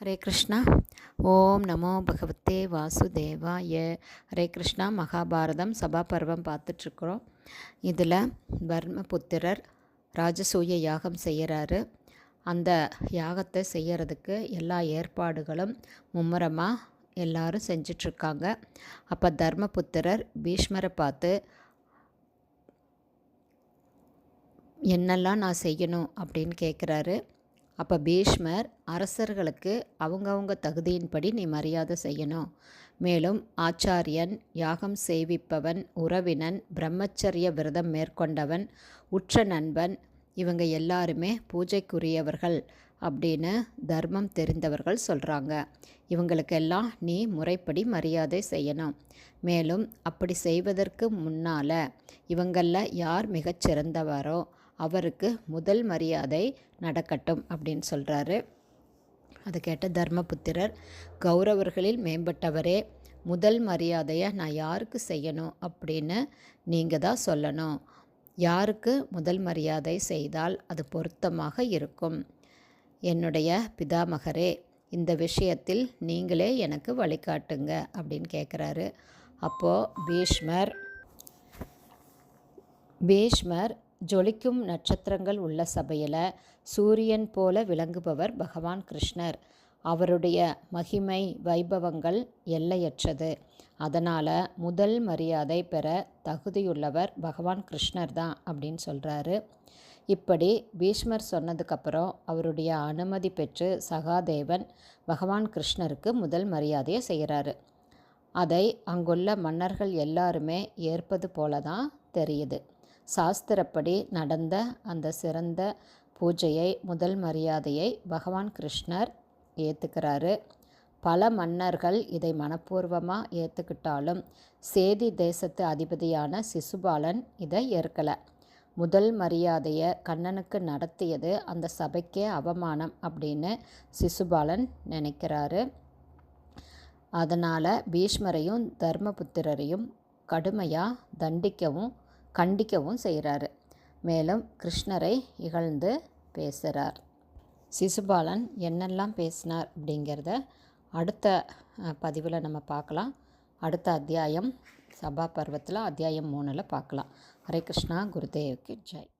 ஹரே கிருஷ்ணா. ஓம் நமோ பகவத்தே வாசுதேவாய. ஹரே கிருஷ்ணா. மகாபாரதம் சபா பருவம் பார்த்துட்ருக்குறோம். இதில் தர்மபுத்திரர் ராஜசூய யாகம் செய்கிறாரு. அந்த யாகத்தை செய்கிறதுக்கு எல்லா ஏற்பாடுகளும் மும்முரமாக எல்லாரும் செஞ்சிட்ருக்காங்க. அப்போ தர்மபுத்திரர் பீஷ்மரை பார்த்து, என்னெல்லாம் நான் செய்யணும் அப்படின்னு கேட்குறாரு. அப்போ பீஷ்மர், அரசர்களுக்கு அவங்கவுங்க தகுதியின்படி நீ மரியாதை செய்யணும். மேலும் ஆச்சாரியன், யாகம் செய்விப்பவன், உறவினன், பிரம்மச்சரிய விரதம் மேற்கொண்டவன், உற்ற நண்பன், இவங்க எல்லாருமே பூஜைக்குரியவர்கள் அப்படின்னு தர்மம் தெரிந்தவர்கள் சொல்கிறாங்க. இவங்களுக்கெல்லாம் நீ முறைப்படி மரியாதை செய்யணும். மேலும் அப்படி செய்வதற்கு முன்னால் இவங்களில் யார் மிகச்சிறந்தவரோ அவருக்கு முதல் மரியாதை நடக்கட்டும் அப்படின்னு சொல்கிறாரு. அதை கேட்ட தர்மபுத்திரர், கௌரவர்களில் மேம்பட்டவரே, முதல் மரியாதையை நான் யாருக்கு செய்யணும் அப்படின்னு நீங்கள் தான் சொல்லணும். யாருக்கு முதல் மரியாதை செய்தால் அது பொருத்தமாக இருக்கும். என்னுடைய பிதாமகரே, இந்த விஷயத்தில் நீங்களே எனக்கு வழிகாட்டுங்க அப்படின்னு கேட்குறாரு. அப்போது பீஷ்மர் ஜொலிக்கும் நட்சத்திரங்கள் உள்ள சபையில் சூரியன் போல விளங்குபவர் பகவான் கிருஷ்ணர். அவருடைய மகிமை வைபவங்கள் எல்லையற்றது. அதனால் முதல் மரியாதை பெற தகுதியுள்ளவர் பகவான் கிருஷ்ணர் தான் அப்படின்னு சொல்கிறாரு. இப்படி பீஷ்மர் சொன்னதுக்கப்புறம் அவருடைய அனுமதி பெற்று சகாதேவன் பகவான் கிருஷ்ணருக்கு முதல் மரியாதையை செய்கிறாரு. அதை அங்குள்ள மன்னர்கள் எல்லாருமே ஏற்பது போல தான் தெரியுது. சாஸ்திரப்படி நடந்த அந்த சிறந்த பூஜையை, முதல் மரியாதையை பகவான் கிருஷ்ணர் ஏற்றுக்கிறாரு. பல மன்னர்கள் இதை மனப்பூர்வமாக ஏற்றுக்கிட்டாலும் சேதி தேசத்து அதிபதியான சிசுபாலன் இதை ஏற்கலை. முதல் மரியாதையை கண்ணனுக்கு நடத்தியது அந்த சபைக்கே அவமானம் அப்படின்னு சிசுபாலன் நினைக்கிறாரு. அதனால் பீஷ்மரையும் தர்மபுத்திரரையும் கடுமையாக கண்டிக்கவும் செய்கிறாரு. மேலும் கிருஷ்ணரை இகழ்ந்து பேசுகிறார். சிசுபாலன் என்னெல்லாம் பேசினார் அப்படிங்கிறத அடுத்த பதிவில் நம்ம பார்க்கலாம். அடுத்த அத்தியாயம் சபா பர்வத்தில் அத்தியாயம் 3 பார்க்கலாம். ஹரே கிருஷ்ணா. குருதேவுக்கு ஜெய்.